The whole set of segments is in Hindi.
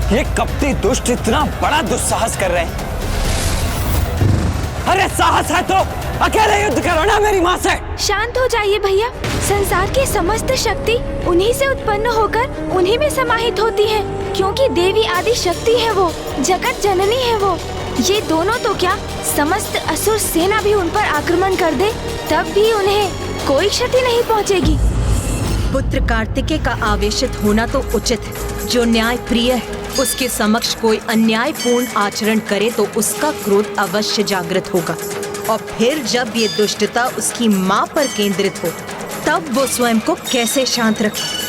ये कपटी दुष्ट इतना बड़ा दुस्साहस कर रहे हैं। अरे साहस है तो अकेले युद्ध करो ना मेरी माँ से। शांत हो जाइए भैया। संसार की समस्त शक्ति उन्हीं से उत्पन्न होकर उन्हीं में समाहित होती है, क्योंकि देवी आदि शक्ति है वो, जगत जननी है वो। ये दोनों तो क्या, समस्त असुर सेना भी उन पर आक्रमण कर दे तब भी उन्हें कोई क्षति नहीं पहुंचेगी। पुत्र कार्तिकेय का आवेशित होना तो उचित है। जो न्याय प्रिय है उसके समक्ष कोई अन्यायपूर्ण आचरण करे तो उसका क्रोध अवश्य जागृत होगा, और फिर जब ये दुष्टता उसकी माँ पर केंद्रित हो तब वो स्वयं को कैसे शांत रखे।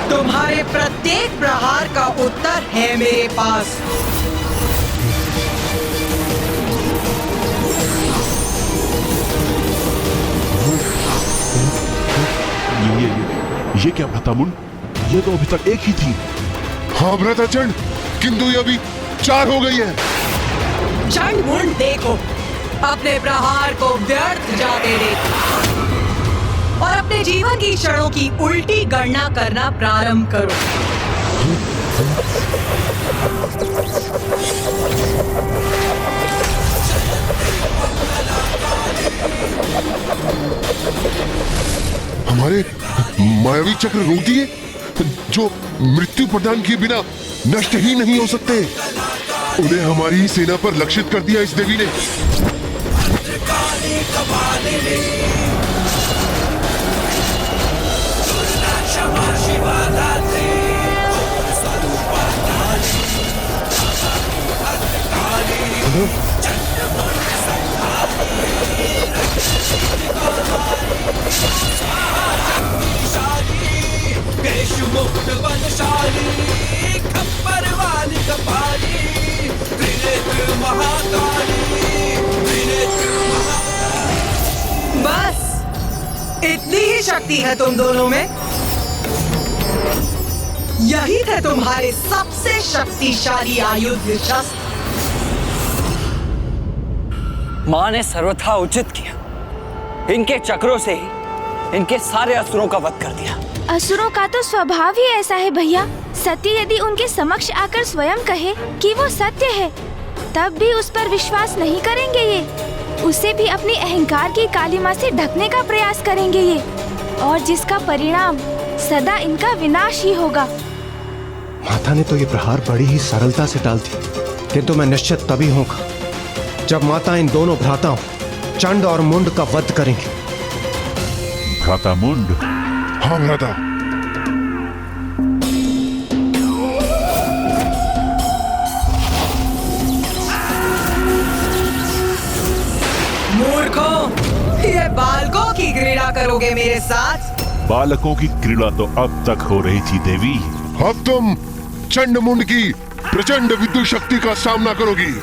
तुम्हारे प्रत्येक प्रहार का उत्तर है मेरे पास। ये क्या भ्रातामुंड, ये तो अभी तक एक ही थी। हाँ भ्राताचंड, किंतु ये अभी 4 हो गई है। चंडमुंड देखो, अपने प्रहार को व्यर्थ जाते देखो और अपने जीवन की क्षणों की उल्टी गणना करना प्रारंभ करो। हमारे मायावी चक्र रोक दिए, जो मृत्यु प्रदान किए बिना नष्ट ही नहीं हो सकते। उन्हें हमारी ही सेना पर लक्षित कर दिया इस देवी ने। बस इतनी ही शक्ति है तुम दोनों में। यही थे तुम्हारे सबसे शक्तिशाली आयुध शस्त्र। माँ ने सर्वथा उचित किया। इनके चक्रों से ही इनके सारे असुरों का वध कर दिया। असुरों का तो स्वभाव ही ऐसा है भैया। सती यदि उनके समक्ष आकर स्वयं कहे कि वो सत्य है, तब भी उस पर विश्वास नहीं करेंगे ये। उसे भी अपनी अहंकार की कालिमा से ढकने का प्रयास करेंगे ये, और जिसका परिणाम सदा इनका विनाश ही होगा। माता ने तो ये प्रहार बड़ी ही सरलता से डाल दी, किंतु मैं निश्चित तभी होगा जब माता इन दोनों भ्राताओं चंड और मुंड का वध करेंगे। भ्राता मुंड। हाँ भ्राता। मूर्खों, ये बालकों की क्रीड़ा करोगे मेरे साथ? बालकों की क्रीड़ा तो अब तक हो रही थी देवी। अब तुम चंडमुंड की प्रचंड विद्युत शक्ति का सामना करोगी।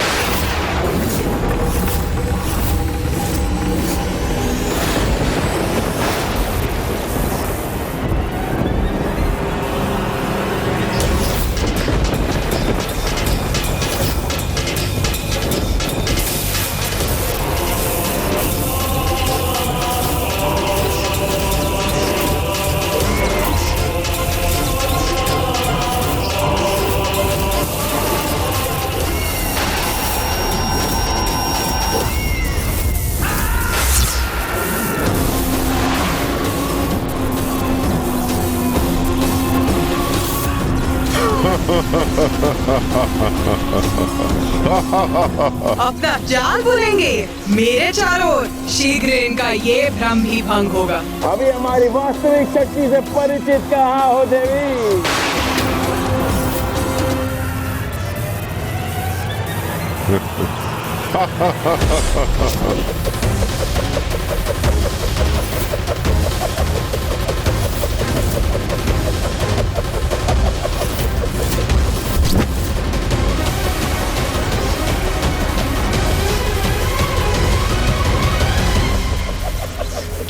अपना जाल बुनेंगे मेरे चारों ओर। शीघ्र इनका ये भ्रम भी भंग होगा। अभी हमारी वास्तविक शक्ति से परिचित कहाँ हो देवी?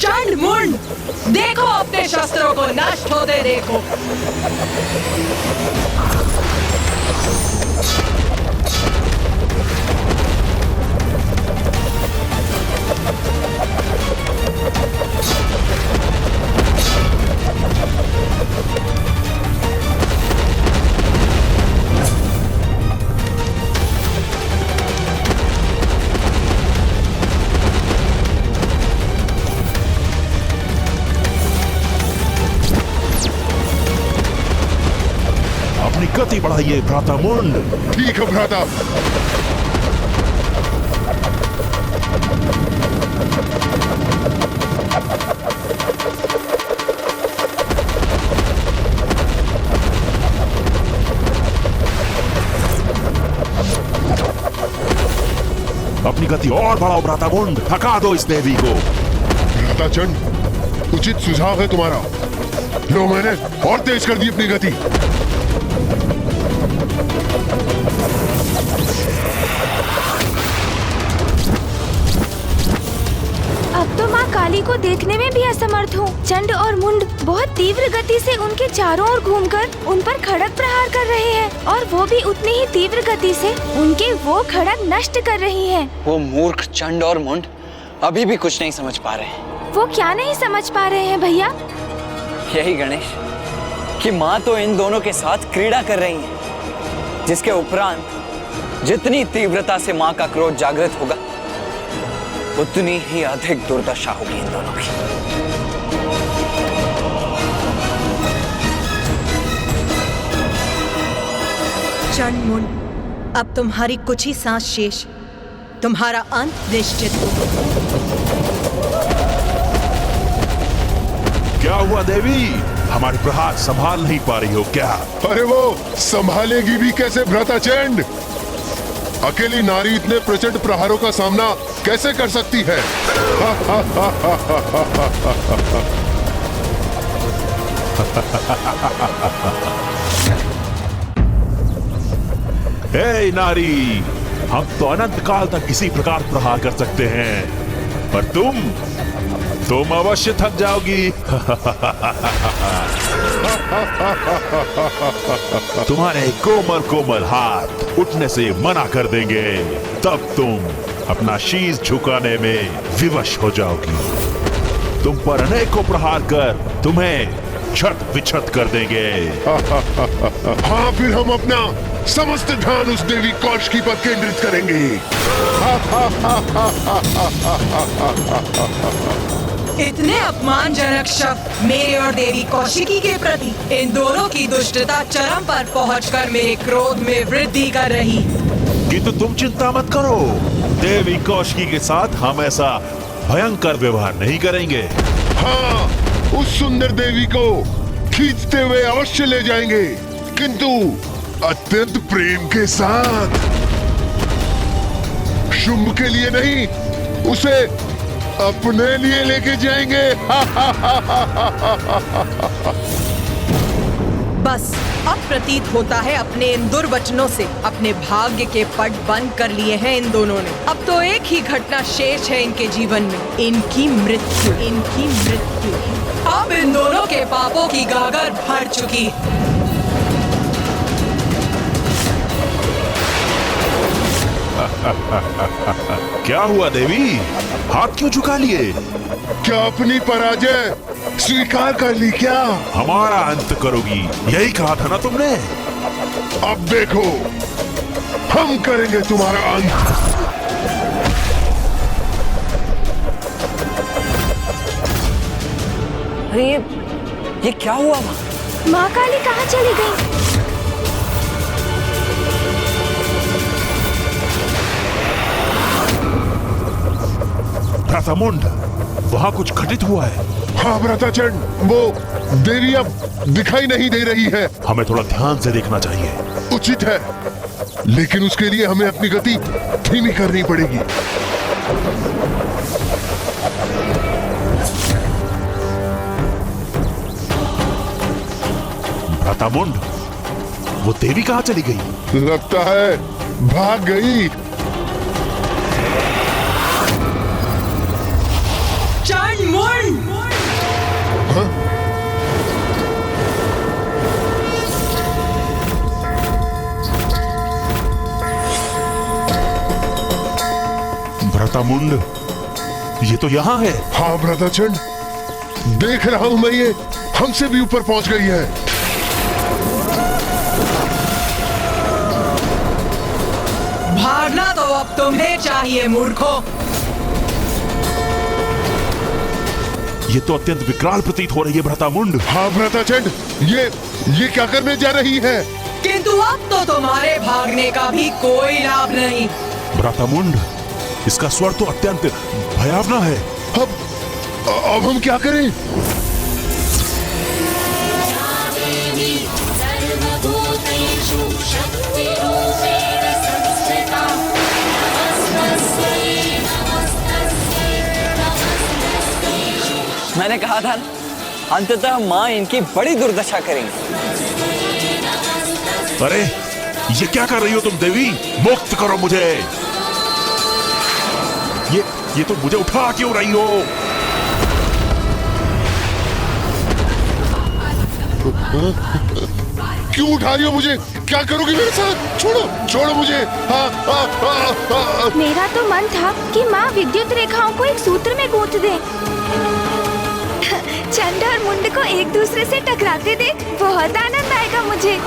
चंडमुंड, अपने शस्त्रों को नष्ट होते देखो। अपनी गति बढ़ाइए भ्राता मुंड। ठीक है भ्राता। अपनी गति और बढ़ाओ भ्राता मुंड, थका दो इस देवी को। भ्राता चंड, उचित सुझाव है तुम्हारा। लो, मैंने और तेज कर दी अपनी गति। अब तो माँ काली को देखने में भी असमर्थ हूँ। चंड और मुंड बहुत तीव्र गति से उनके चारों ओर घूमकर उन पर खड़ग प्रहार कर रहे हैं, और वो भी उतनी ही तीव्र गति से उनके वो खड़ग नष्ट कर रही हैं। वो मूर्ख चंड और मुंड अभी भी कुछ नहीं समझ पा रहे हैं। वो क्या नहीं समझ पा रहे हैं भैया? यही गणेश कि माँ तो इन दोनों के साथ क्रीड़ा कर रही है, जिसके उपरांत जितनी तीव्रता से माँ का क्रोध जागृत होगा उतनी ही अधिक दुर्दशा होगी इन दोनों की। चंड मुंड, अब तुम्हारी कुछ ही सांस शेष, तुम्हारा अंत निश्चित हो। क्या हुआ देवी? हमारे प्रहार संभाल नहीं पा रही हो क्या? अरे वो संभालेगी भी कैसे भ्राता चंड? अकेली नारी इतने प्रचंड प्रहारों का सामना कैसे कर सकती है? हे नारी, हम तो अनंत काल तक इसी प्रकार प्रहार कर सकते हैं, पर तुम अवश्य थक जाओगी। तुम्हारे कोमल कोमल हाथ उठने से मना कर देंगे, तब तुम अपना शीश झुकाने में विवश हो जाओगी। तुम पर अनेकों प्रहार कर तुम्हें छत विछत कर देंगे। हाँ, फिर हम अपना समस्त ध्यान उस देवी कौशिकी पर केंद्रित करेंगे। इतने अपमानजनक शब्द मेरे और देवी कौशिकी के प्रति, इन दोनों की दुष्टता चरम पर पहुंचकर मेरे क्रोध में वृद्धि कर रही। किंतु तुम चिंता मत करो, देवी कौशिकी के साथ हम ऐसा भयंकर व्यवहार नहीं करेंगे। हाँ, उस सुंदर देवी को खींचते हुए अवश्य ले जाएंगे, किंतु अत्यंत प्रेम के साथ। शुंभ के लिए नहीं, उसे अपने लिए लेके जाएंगे। बस अब प्रतीत होता है अपने इन दुर्वचनों से अपने भाग्य के पट बंद कर लिए हैं इन दोनों ने। अब तो एक ही घटना शेष है इनके जीवन में, इनकी मृत्यु। इनकी मृत्यु। अब इन दोनों के पापों की गागर भर चुकी। क्या हुआ देवी, हाथ क्यों झुका लिए? क्या अपनी पराजय स्वीकार कर ली क्या? हमारा अंत करोगी, यही कहा था ना तुमने। अब देखो, हम करेंगे तुम्हारा अंत। अरे ये क्या हुआ? माँ काली कहाँ चली गई? भ्राता मुंड, वहाँ कुछ घटित हुआ है। हाँ भ्राता चंड, वो देवी अब दिखाई नहीं दे रही है। हमें थोड़ा ध्यान से देखना चाहिए। उचित है, लेकिन उसके लिए हमें अपनी गति धीमी करनी पड़ेगी। भ्राता मुंड, वो देवी कहाँ चली गई? लगता है भाग गई। चंड मुंड! हाँ? भ्रातामुंड, ये तो यहाँ है। हाँ भ्राताचंड, देख रहा हूं मैं, ये हमसे भी ऊपर पहुंच गई है। भागना तो अब तुम्हें चाहिए मूर्खों। ये तो अत्यंत विकराल प्रतीत हो रही है भ्रातामुंड। हाँ भ्राताचंड, ये क्या करने जा रही है? किंतु अब तो तुम्हारे भागने का भी कोई लाभ नहीं। भ्रातामुंड, इसका स्वर तो अत्यंत भयावना है। अब हम क्या करें? मैंने कहा था ना, अंततः माँ इनकी बड़ी दुर्दशा करेंगी। अरे ये क्या कर रही हो तुम देवी? मुक्त करो मुझे। ये तो मुझे उठा क्यों रही हो? क्यों उठा रही हो मुझे? क्या करोगी मेरे साथ? छोड़ो मुझे। मेरा तो मन था कि माँ विद्युत रेखाओं को एक सूत्र में गूंथ दे। चंड और मुंड को एक दूसरे से टकराते देख बहुत आनंद आएगा मुझे।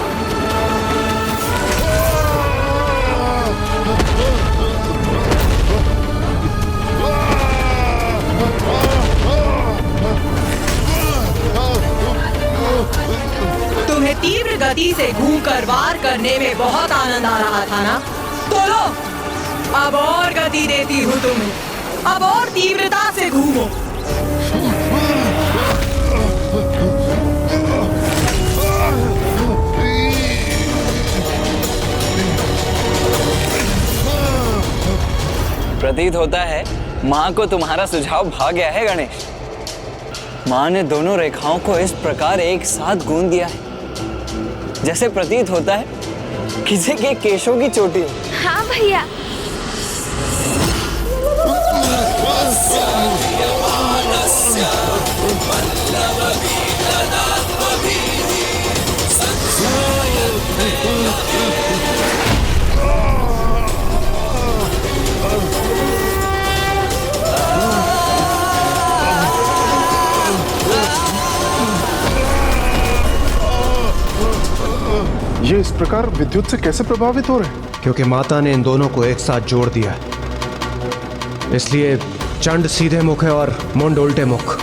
तुम्हें तीव्र गति से घूमकर वार करने में बहुत आनंद आ रहा था ना? तो लो, अब और गति देती हूँ तुम्हें। अब और तीव्रता से घूमो। प्रतीत होता है माँ को तुम्हारा सुझाव भा गया है गणेश। माँ ने दोनों रेखाओं को इस प्रकार एक साथ गूंथ दिया है जैसे प्रतीत होता है किसी के केशों की चोटी। हाँ भैया। ये इस प्रकार विद्युत से कैसे प्रभावित हो रहे हैं? क्योंकि माता ने इन दोनों को एक साथ जोड़ दिया है, इसलिए चंड सीधे मुख है और मुंड उल्टे मुख।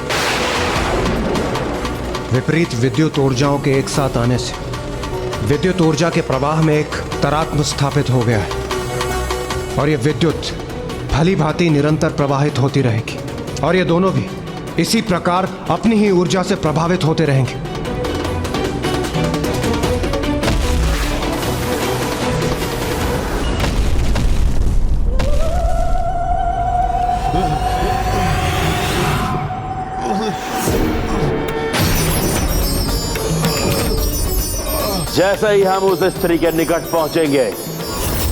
विपरीत विद्युत ऊर्जाओं के एक साथ आने से विद्युत ऊर्जा के प्रवाह में एक तरात्म स्थापित हो गया है और ये विद्युत भली भांति निरंतर प्रवाहित होती रहेगी और ये दोनों भी इसी प्रकार अपनी ही ऊर्जा से प्रभावित होते रहेंगे। जैसे ही हम उस स्त्री के निकट पहुंचेंगे,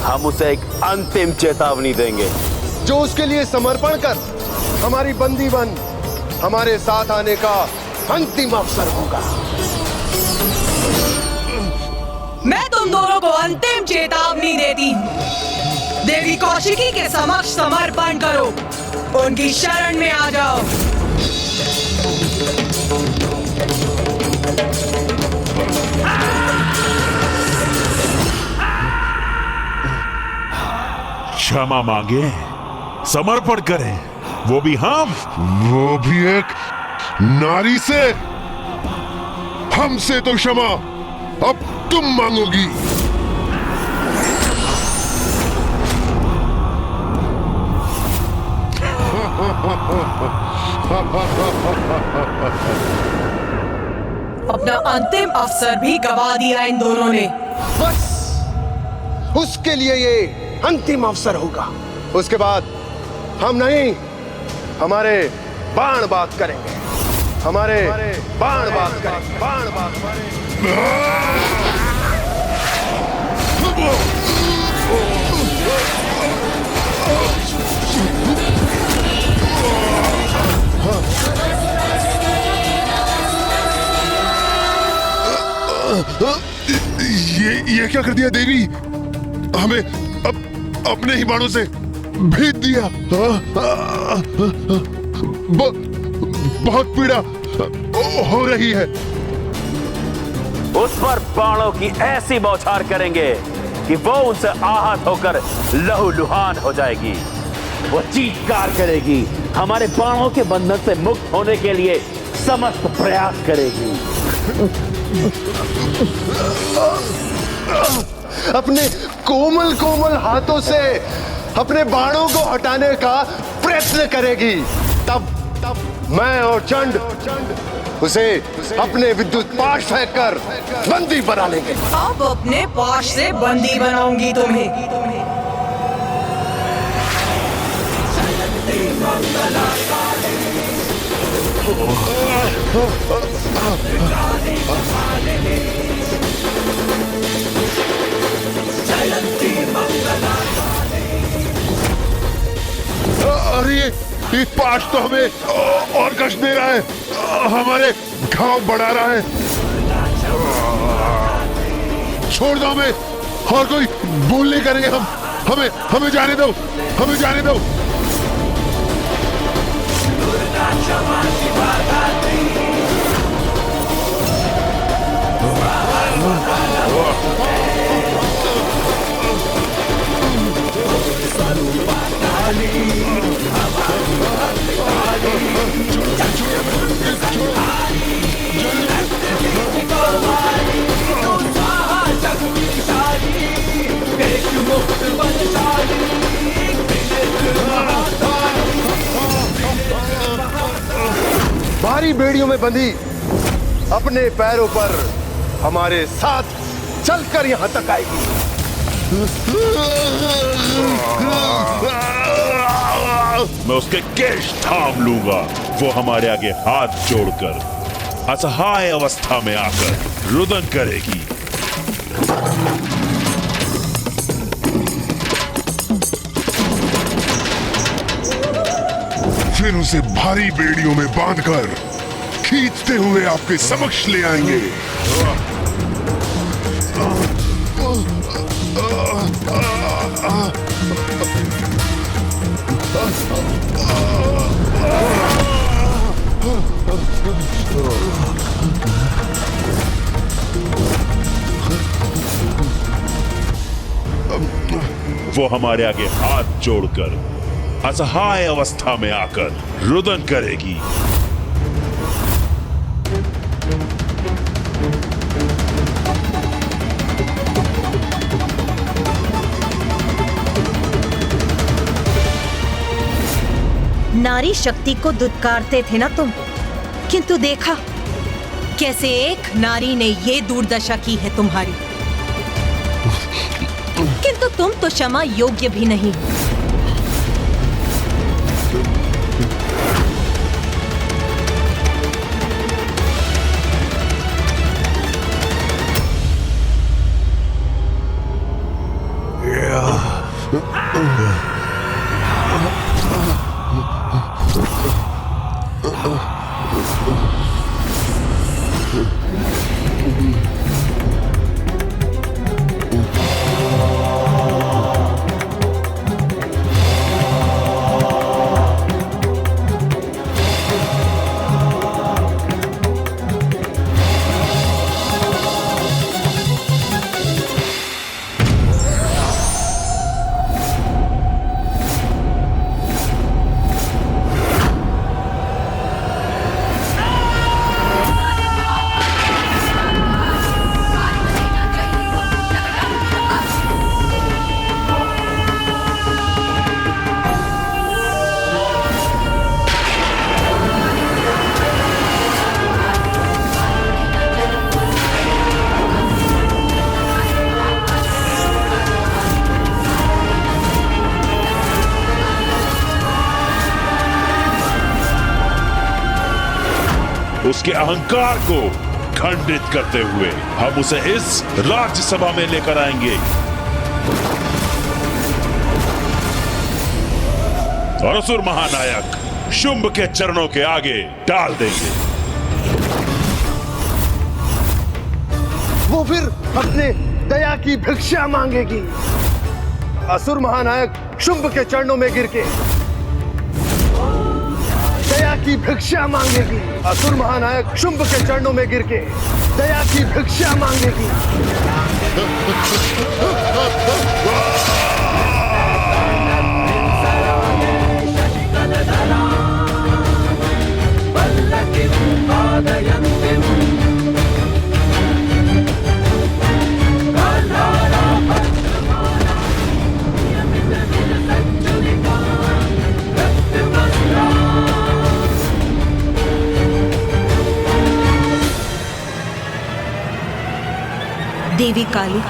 हम उसे एक अंतिम चेतावनी देंगे। जो उसके लिए समर्पण कर हमारी बंदी बन हमारे साथ आने का अंतिम अवसर होगा। मैं तुम दोनों को अंतिम चेतावनी देती हूँ। देवी कौशिकी के समक्ष समर्पण करो, उनकी शरण में आ जाओ। क्षमा मांगे, समर्पण करें, वो भी हम। वो भी एक नारी से? हमसे तो क्षमा अब तुम मांगोगी। अपना अंतिम अवसर भी गवा दिया इन दोनों ने। बस उसके लिए ये अंतिम अवसर होगा। उसके बाद हम नहीं, हमारे बाण बात करेंगे। हमारे बाण बात करेंगे। बाण बात ये क्या कर दिया देवी? हमें अब अपने ही बाणों से भेद दिया। बहुत पीड़ा हो रही है। उस पर बाणों की ऐसी बौछार करेंगे कि वो उनसे आहत होकर लहूलुहान हो जाएगी। वो चीत्कार करेगी, हमारे बाणों के बंधन से मुक्त होने के लिए समस्त प्रयास करेगी। अपने कोमल कोमल हाथों से अपने बाणों को हटाने का प्रयत्न करेगी। तब मैं और चंड उसे अपने विद्युत पाश फेंक कर बंदी बना लेंगे। अब अपने पाश से बंदी बनाऊंगी तुम्हें। अरे ये पाश तो हमें और कष्ट दे रहा है, हमारे घाव बढ़ा रहा है। छोड़ दो हमें, और कोई भूल नहीं करेंगे हम। हमें जाने दो, हमें जाने दो। भारी बेड़ियों में बंधी अपने पैरों पर हमारे साथ चलकर यहां तक आएगी। मैं उसके केश थाम लूंगा। वो हमारे आगे हाथ जोड़कर असहाय अवस्था में आकर रुदन करेगी। फिर उसे भारी बेड़ियों में बांधकर खींचते हुए आपके समक्ष ले आएंगे। वो हमारे आगे हाथ जोड़कर असहाय अवस्था में आकर रुदन करेगी। नारी शक्ति को दुत्कारते थे ना तुम, किंतु देखा कैसे एक नारी ने ये दुर्दशा की है तुम्हारी। किंतु तुम तो क्षमा योग्य भी नहीं। उसके अहंकार को खंडित करते हुए हम उसे इस राज्यसभा में लेकर आएंगे और असुर महानायक शुंभ के चरणों के आगे डाल देंगे। वो फिर अपने दया की भिक्षा मांगेगी। असुर महानायक शुंभ के चरणों में गिर के दया की भिक्षा मांगेगी। असुर महानायक शुंभ के चरणों में गिर के दया की भिक्षा मांगेगी। देवी काली,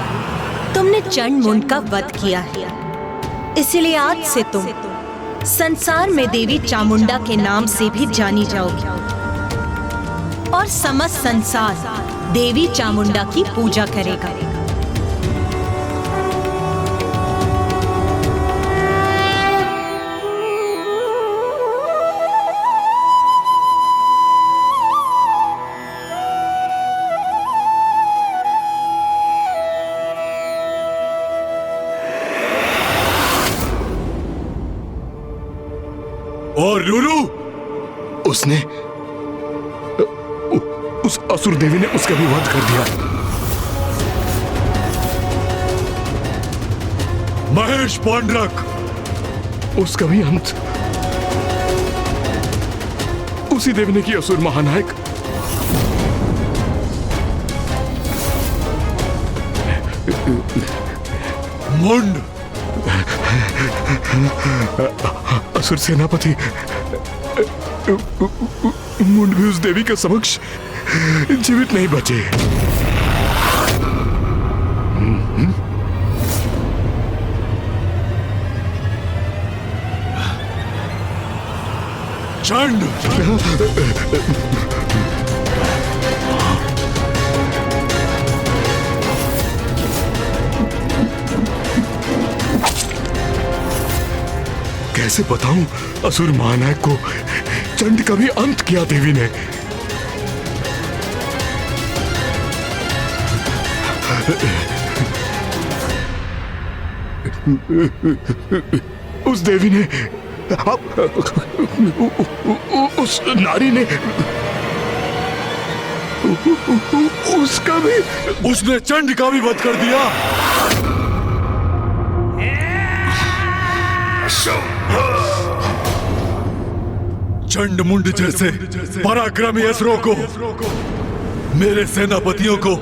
तुमने चंड मुंड का वध किया है, इसलिए आज से तुम संसार में देवी चामुंडा के नाम से भी जानी जाओगी और समस्त संसार देवी चामुंडा की पूजा करेगा। और लूलू, उसने उस असुर देवी ने उसका भी वध कर दिया। महेश पांडरक, उसका भी अंत उसी देवी ने किया। असुर महानायक, मुंड, असुर सेनापति मुंड भी उस देवी के समक्ष जीवित नहीं बचे। चंड, कैसे बताऊं असुर महानायक को चंड का भी अंत किया देवी ने। उस देवी ने, उस नारी ने, उसका भी, उसने चंड का भी वध कर दिया। चंड मुंड जैसे पराक्रमी असुरों को, मेरे सेनापतियों को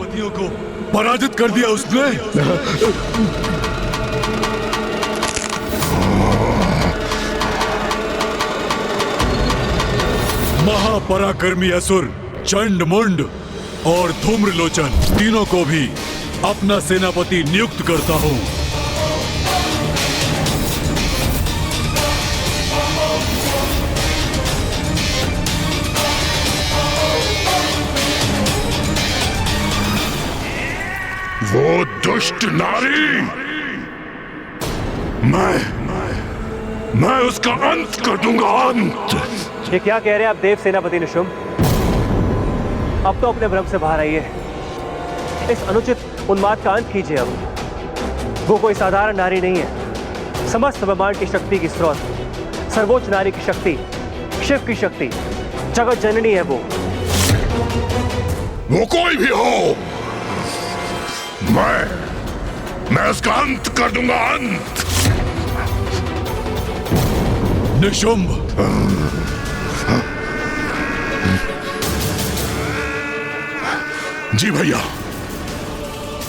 पराजित कर दिया उसने। महापराक्रमी असुर चंड मुंड और धूम्रलोचन तीनों को भी अपना सेनापति नियुक्त करता हूं। वो दुष्ट नारी, मैं उसका अंत कर दूंगा, अंत। ये क्या कह रहे हैं आप देव सेनापति निशुंभ? अब तो अपने भ्रम से बाहर आइए। इस अनुचित उन्माद का अंत कीजिए। अब वो कोई साधारण नारी नहीं है, समस्त ब्रह्मांड की शक्ति की स्रोत, सर्वोच्च नारी की शक्ति, शिव की शक्ति, जगत जननी है वो कोई भी हो, मैं उसका अंत कर दूंगा, अंत। निशुंभ, जी भैया।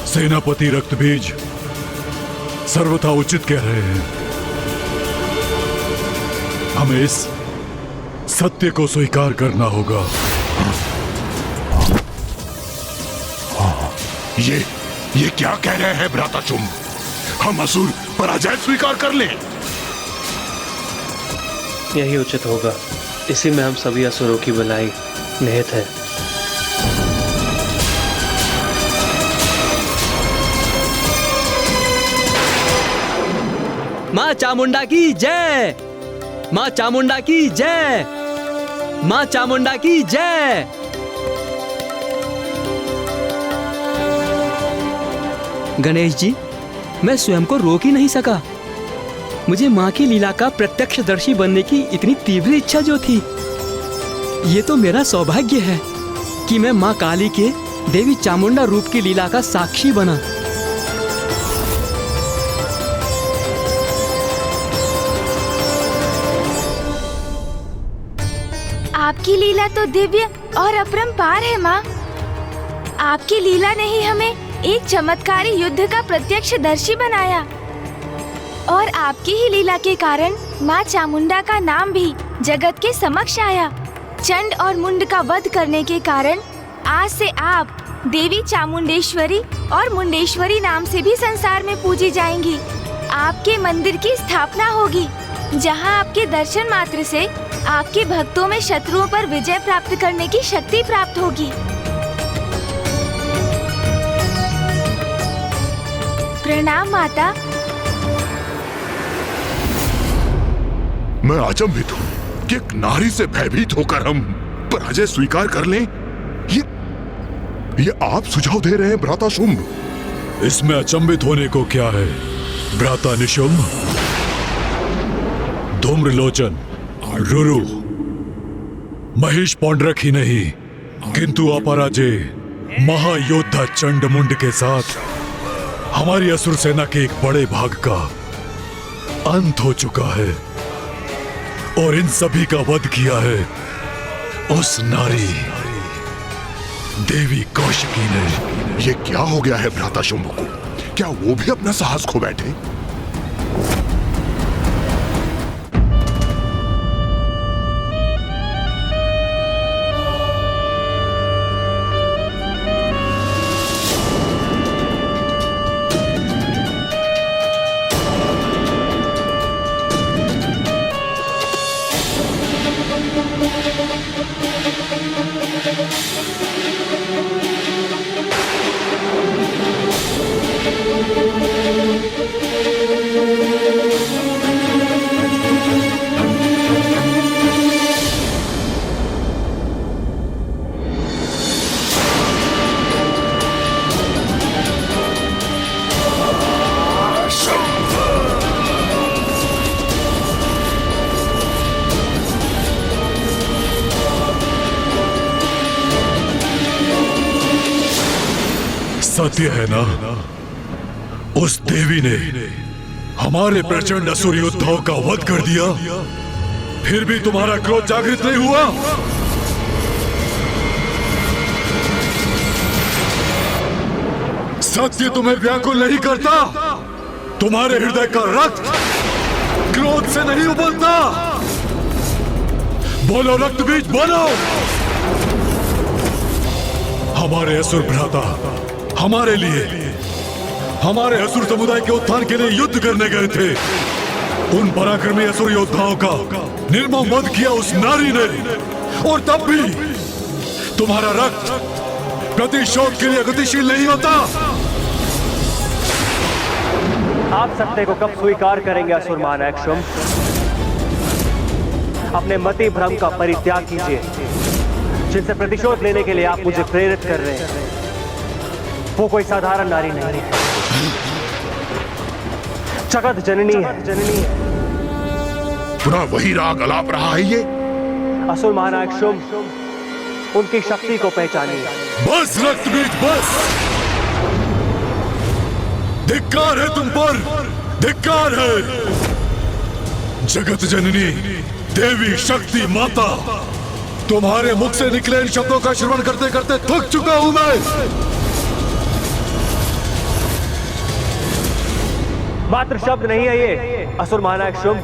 सेनापति रक्तबीज सर्वथा उचित कह रहे हैं। हमें इस सत्य को स्वीकार करना होगा। ये क्या कह रहे हैं भ्राताचुम? हम असुर पराजय स्वीकार कर लें? यही उचित होगा। इसी में हम सभी असुरों की भलाई निहित है। मां चामुंडा की जय, मां चामुंडा की जय, मां चामुंडा की जय। गणेश जी, मैं स्वयं को रोक ही नहीं सका। मुझे माँ की लीला का प्रत्यक्षदर्शी बनने की इतनी तीव्र इच्छा जो थी, ये तो मेरा सौभाग्य है कि मैं माँ काली के देवी चामुंडा रूप की लीला का साक्षी बना। आपकी लीला तो दिव्य और अपरंपार है माँ। आपकी लीला ने ही हमें एक चमत्कारी युद्ध का प्रत्यक्षदर्शी बनाया और आपकी ही लीला के कारण माँ चामुंडा का नाम भी जगत के समक्ष आया। चंड और मुंड का वध करने के कारण आज से आप देवी चामुंडेश्वरी और मुंडेश्वरी नाम से भी संसार में पूजी जाएंगी। आपके मंदिर की स्थापना होगी, जहाँ आपके दर्शन मात्र से आपके भक्तों में शत्रुओं पर विजय प्राप्त करने की शक्ति प्राप्त होगी। प्रणाम माता। मैं अचंभित हूँ कि एक नारी से भयभीत होकर हम पराजय स्वीकार कर लें। ये आप सुझाव दे रहे हैं भ्राता शुंभ? इसमें अचंभित होने को क्या है भ्राता निशुंभ? धूम्रलोचन, रुरु, महेश पौंड्रक ही नहीं किंतु अपराजय महायोद्धा चंडमुंड के साथ हमारी असुर सेना के एक बड़े भाग का अंत हो चुका है और इन सभी का वध किया है उस नारी देवी कौशिकी ने। ये क्या हो गया है भ्राता शुंभ को? क्या वो भी अपना साहस खो बैठे? सत्य है ना, उस देवी ने हमारे प्रचंड असुर योद्धाओं का वध कर दिया, फिर भी तुम्हारा क्रोध जागृत नहीं हुआ? सत्य तुम्हें व्याकुल नहीं करता? तुम्हारे हृदय का रक्त क्रोध से नहीं उबलता? बोलो रक्त बीज बोलो। हमारे असुर भ्राता हमारे लिए, हमारे असुर समुदाय के उत्थान के लिए युद्ध करने गए थे। उन पराक्रमी असुर योद्धाओं का निर्मम वध किया उस नारी ने, और तब भी तुम्हारा रक्त प्रतिशोध के लिए गतिशील नहीं होता। आप सत्य को कब स्वीकार करेंगे असुर महानायक शुंभ? अपने मति भ्रम का परित्याग कीजिए, जिनसे प्रतिशोध लेने के लिए आप मुझे प्रेरित कर रहे हैं। वो कोई साधारण नारी नहीं है, जगत जननी है। पुनः वही राग अलाप रहा है ये? असुर महानायक शुंभ, उनकी शक्ति को पहचानिए। बस रक्तबीज बस। धिक्कार है तुम पर, धिक्कार है। जगत जननी देवी शक्ति माता, तुम्हारे मुख से निकले इन शब्दों का श्रवण करते करते थक चुका हूं मैं। मात्र शब्द नहीं है ये असुर महानायक शुंभ,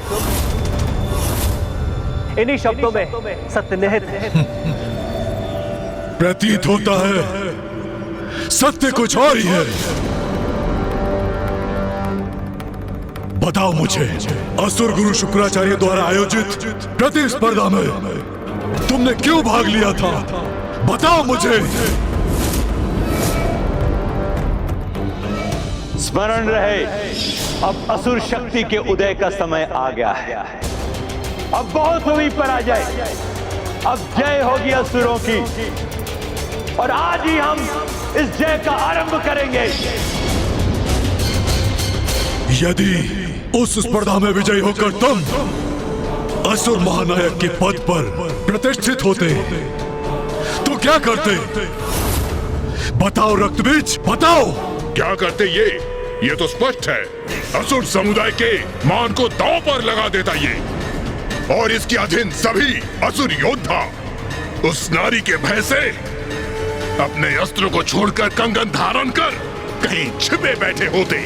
इन्हीं शब्दों में सत्य निहित है। प्रतीत होता है सत्य कुछ और ही है। बताओ मुझे, असुर गुरु शुक्राचार्य द्वारा आयोजित प्रतिस्पर्धा में तुमने क्यों भाग लिया था? बताओ मुझे। स्मरण रहे, अब असुर शक्ति के उदय का समय आ गया है। अब बहुत हुई पराजय, अब जय होगी असुरों की, और आज ही हम इस जय का आरंभ करेंगे। यदि उस स्पर्धा में विजयी होकर तुम असुर महानायक के पद पर प्रतिष्ठित होते तो क्या करते? बताओ रक्तबीज, बताओ। क्या करते ये तो स्पष्ट है। असुर समुदाय के मान को दांव पर लगा देता ये, और इसके अधीन सभी असुर योद्धा उस नारी के भय से अपने अस्त्र को छोड़कर कंगन धारण कर कहीं छिपे बैठे होते।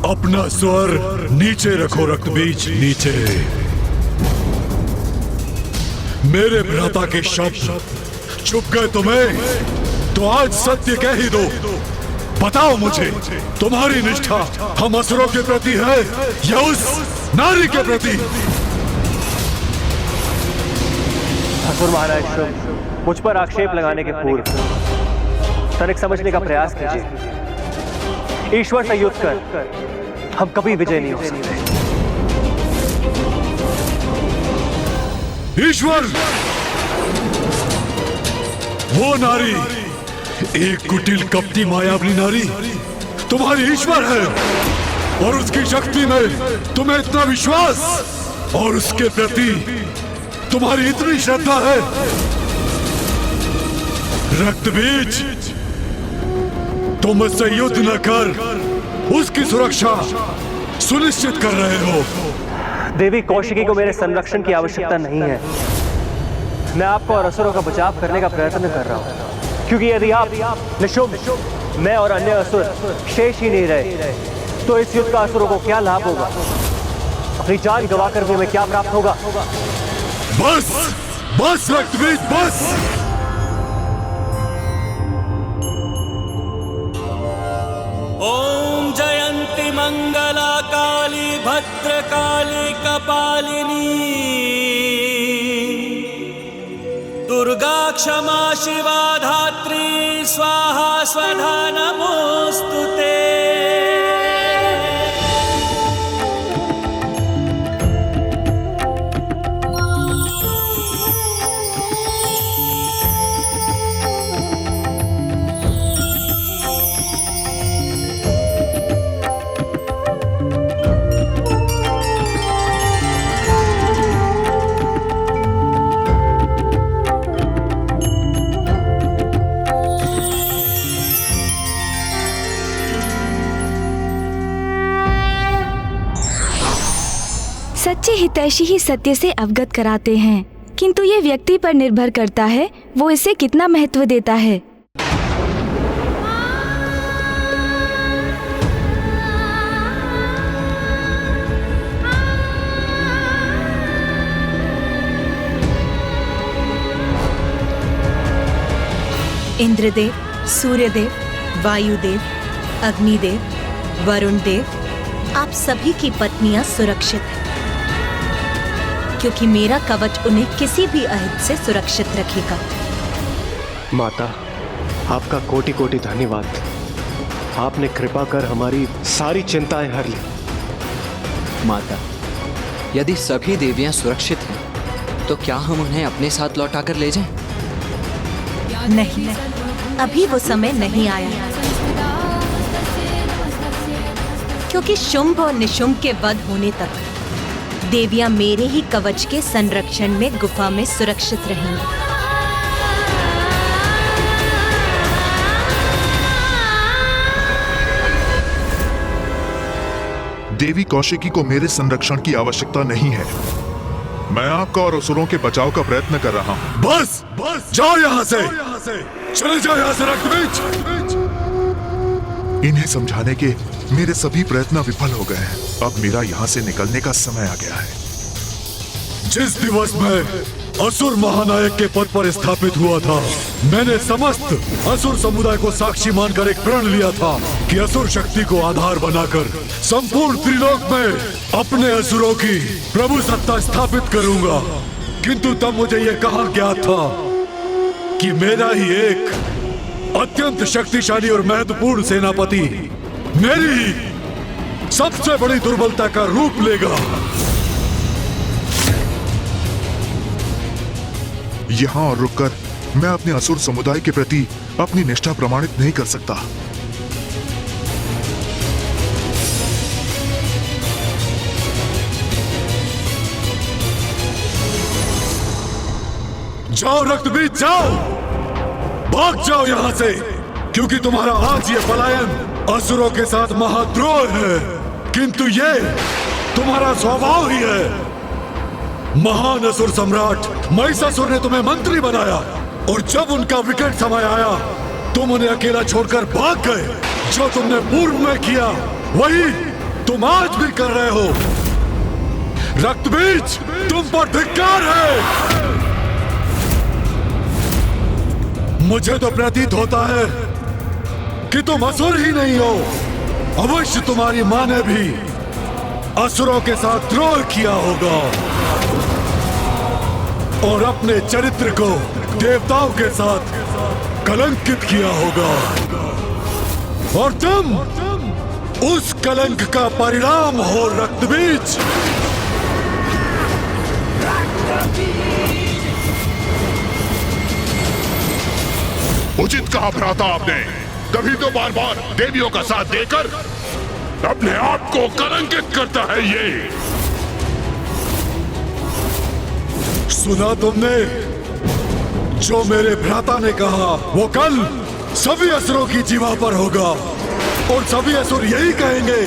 अपना स्वर नीचे रखो रक्तबीज, नीचे। मेरे भ्राता के शब्द चुप गए तुम्हें, तो आज सत्य कह ही दो। बताओ मुझे, तुम्हारी निष्ठा हम असुरों के प्रति है या उस नारी के प्रति? असुर महाराज शुभ, मुझ पर आक्षेप लगाने के पूर्व तनिक समझने का प्रयास कीजिए। ईश्वर से युद्ध कर हम कभी विजय नहीं हो सकते। ईश्वर, वो नारी, एक कुटिल कपटी मायावी नारी तुम्हारी ईश्वर है, और उसकी शक्ति में तुम्हें इतना विश्वास और उसके प्रति तुम्हारी इतनी श्रद्धा है। रक्तबीज, तुम उससे युद्ध न कर उसकी सुरक्षा सुनिश्चित कर रहे हो। देवी कौशिकी को मेरे संरक्षण की आवश्यकता नहीं है। मैं आपको और असुरों का बचाव करने का प्रयत्न कर रहा हूं, क्योंकि यदि आप निशुंभ, मैं और अन्य असुर शेष ही नहीं रहे तो इस युद्ध का असुरों को क्या लाभ होगा? अपनी जान गंवाकर भी हमें क्या प्राप्त होगा? बस बस रक्तबीज, बस। ओम जयंती मंगला काली भद्रकाली कपालिनी दुर्गा क्षमा शिवा धात्री स्वाहा स्वधा नमोस्तुते। सच्चे हितैषी ही सत्य से अवगत कराते हैं, किंतु ये व्यक्ति पर निर्भर करता है वो इसे कितना महत्व देता है। इंद्रदेव, सूर्यदेव, वायुदेव, अग्निदेव, वरुण देव, आप सभी की पत्नियां सुरक्षित हैं, क्योंकि मेरा कवच उन्हें किसी भी अहित से सुरक्षित रखेगा। माता, आपका कोटि कोटि धन्यवाद। आपने कृपा कर हमारी सारी चिंताएं हर ली। माता, यदि सभी देवियां सुरक्षित हैं, तो क्या हम उन्हें अपने साथ लौटाकर ले जाएं? नहीं, अभी वो समय नहीं आया, क्योंकि शुंभ और निशुंभ के वध होने तक देवियां मेरे ही कवच के संरक्षण में गुफा में सुरक्षित रहेंगी। देवी कौशिकी को मेरे संरक्षण की आवश्यकता नहीं है। मैं आपका और असुरों के बचाव का प्रयत्न कर रहा हूं। बस बस, जाओ यहां से, चले जाओ यहां से रक्तबीज। इन्हें समझाने के मेरे सभी प्रयत्न विफल हो गए हैं। अब मेरा यहाँ से निकलने का समय आ गया है। जिस दिवस मैं असुर महानायक के पद पर स्थापित हुआ था, मैंने समस्त असुर समुदाय को साक्षी मानकर एक प्रण लिया था कि असुर शक्ति को आधार बनाकर संपूर्ण त्रिलोक में अपने असुरों की प्रभु सत्ता स्थापित करूंगा। किंतु तब मुझे यह कहा गया था कि मेरा ही एक अत्यंत शक्तिशाली और महत्वपूर्ण सेनापति मेरी सबसे बड़ी दुर्बलता का रूप लेगा। यहाँ और रुककर मैं अपने असुर समुदाय के प्रति अपनी निष्ठा प्रमाणित नहीं कर सकता। जाओ रक्तबीज, जाओ, भाग जाओ यहां से, क्योंकि तुम्हारा आज ये पलायन असुरों के साथ महाद्रोह है, किंतु ये तुम्हारा स्वभाव ही है। महान असुर सम्राट महिषासुर ने तुम्हें मंत्री बनाया और जब उनका विकट समय आया तुम उन्हें अकेला छोड़कर भाग गए। जो तुमने पूर्व में किया वही तुम आज भी कर रहे हो। रक्तबीज, तुम पर धिक्कार है। मुझे तो प्रतीत होता है कि तुम असुर ही नहीं हो। अवश्य तुम्हारी मां ने भी असुरों के साथ द्रोह किया होगा और अपने चरित्र को देवताओं के साथ कलंकित किया होगा, और तुम उस कलंक का परिणाम हो रक्तबीज। उचित कहा भ्राता आपने, तभी तो बार बार देवियों का साथ देकर अपने आप को कलंकित करता है ये। सुना तुमने जो मेरे भ्राता ने कहा, वो कल सभी असुरों की जीवा पर होगा और सभी असुर यही कहेंगे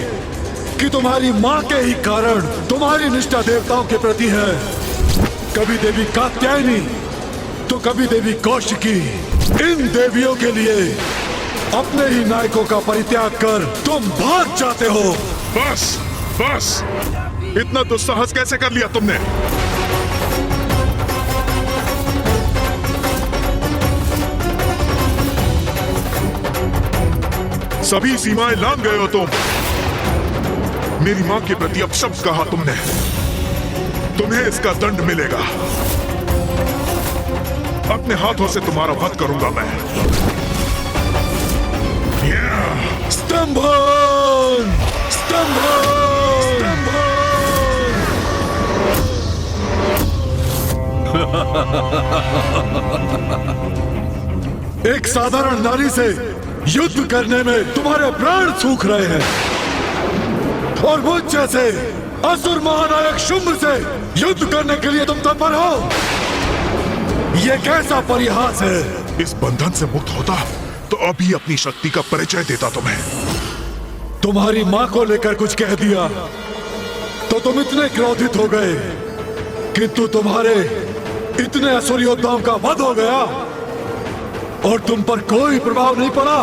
कि तुम्हारी मां के ही कारण तुम्हारी निष्ठा देवताओं के प्रति है। कभी देवी कात्यायनी तो कभी देवी कौशिकी। इन देवियों के लिए अपने ही नायकों का परित्याग कर तुम भाग जाते हो। बस बस, इतना दुस्साहस कैसे कर लिया तुमने? सभी सीमाएं लांघ गए हो तुम। मेरी मां के प्रति अपशब्द कहा तुमने, तुम्हें इसका दंड मिलेगा। अपने हाथों से तुम्हारा वध करूंगा मैं। स्तंभन! स्तंभन! एक साधारण नारी से युद्ध करने में तुम्हारे प्राण सूख रहे हैं और मुझ जैसे असुर महानायक शुंभ से युद्ध करने के लिए तुम तत्पर हो। यह कैसा परिहास है? इस बंधन से मुक्त होता तो अभी अपनी शक्ति का परिचय देता तुम्हें। तुम्हारी मां को लेकर कुछ कह दिया तो तुम इतने क्रोधित हो गए, किंतु तुम्हारे इतने असुर योद्धाओं का वध हो गया और तुम पर कोई प्रभाव नहीं पड़ा।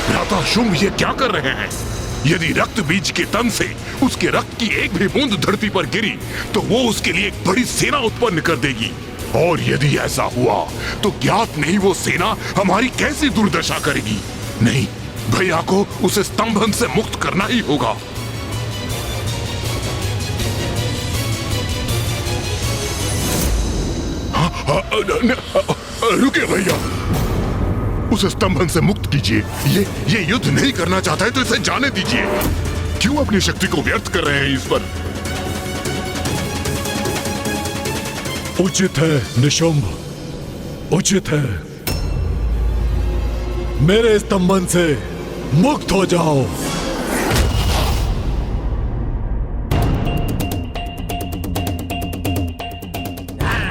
भ्राता शुंभ ये क्या कर रहे हैं? यदि रक्त बीज के तन से उसके रक्त की एक भी बूंद धरती पर गिरी तो वो उसके लिए एक बड़ी सेना उत्पन्न कर देगी, और यदि ऐसा हुआ तो ज्ञात नहीं वो सेना हमारी कैसी दुर्दशा करेगी। नहीं, भैया को उसे स्तंभन से मुक्त करना ही होगा। रुकिए भैया, उसे स्तंभन से मुक्त कीजिए। ये युद्ध नहीं करना चाहता है तो इसे जाने दीजिए। क्यों अपनी शक्ति को व्यर्थ कर रहे हैं इस पर? उचित है निशुंभ, उचित है। मेरे स्तंभन से मुक्त हो जाओ।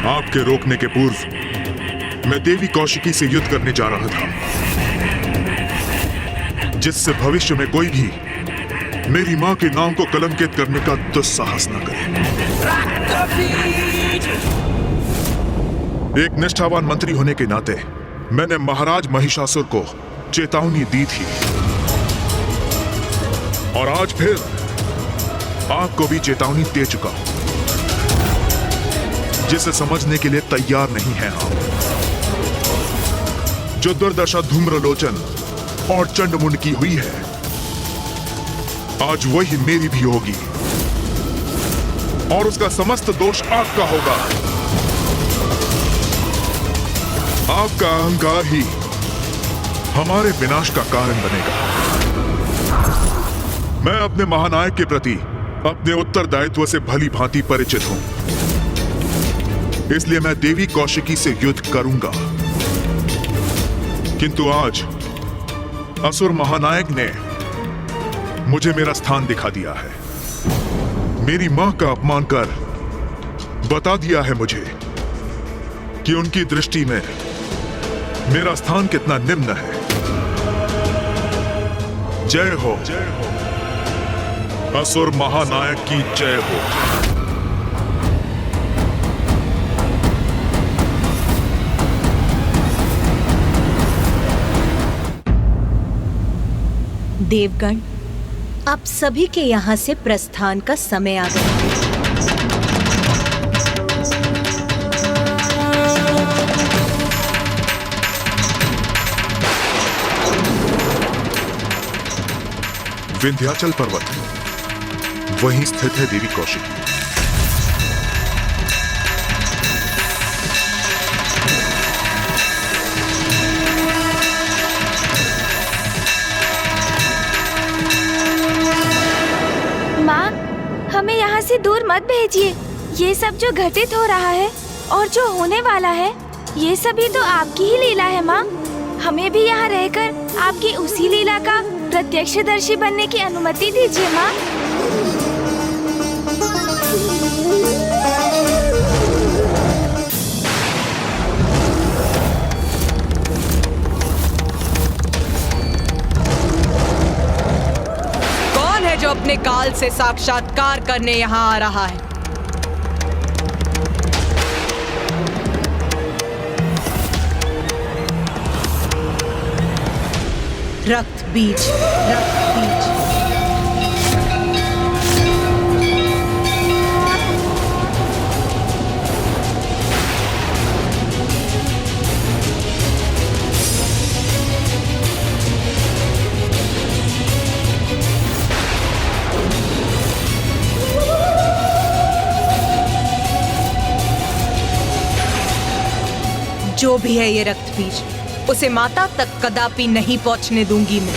आपके रोकने के पूर्व मैं देवी कौशिकी से युद्ध करने जा रहा था, जिससे भविष्य में कोई भी मेरी मां के नाम को कलंकित करने का दुस्साहस न करे। एक निष्ठावान मंत्री होने के नाते मैंने महाराज महिषासुर को चेतावनी दी थी, और आज फिर आपको भी चेतावनी दे चुका हूं, जिसे समझने के लिए तैयार नहीं है आप। जो दुर्दशा धूम्रलोचन और चंडमुंड की हुई है, आज वही मेरी भी होगी, और उसका समस्त दोष आपका होगा। आपका अहंकार ही हमारे विनाश का कारण बनेगा। मैं अपने महानायक के प्रति अपने उत्तरदायित्व से भली भांति परिचित हूं, इसलिए मैं देवी कौशिकी से युद्ध करूंगा। किंतु आज असुर महानायक ने मुझे मेरा स्थान दिखा दिया है। मेरी मां का अपमान कर बता दिया है मुझे कि उनकी दृष्टि में मेरा स्थान कितना निम्न है। जय हो, असुर महानायक की जय हो। देवगण, आप सभी के यहाँ से प्रस्थान का समय आ गया। विंध्याचल पर्वत, वहीं स्थित है देवी कौशिकी। माँ, हमें यहाँ से दूर मत भेजिए। ये सब जो घटित हो रहा है और जो होने वाला है, ये सभी तो आपकी ही लीला है माँ। हमें भी यहाँ रहकर आपकी उसी लीला का प्रत्यक्षदर्शी बनने की अनुमति दीजिए माँ। कौन है जो अपने काल से साक्षात्कार करने यहाँ आ रहा है? रक्त बीज, रक्त बीज। जो भी है ये रक्त बीज, उसे माता तक कदापि नहीं पहुंचने दूंगी मैं।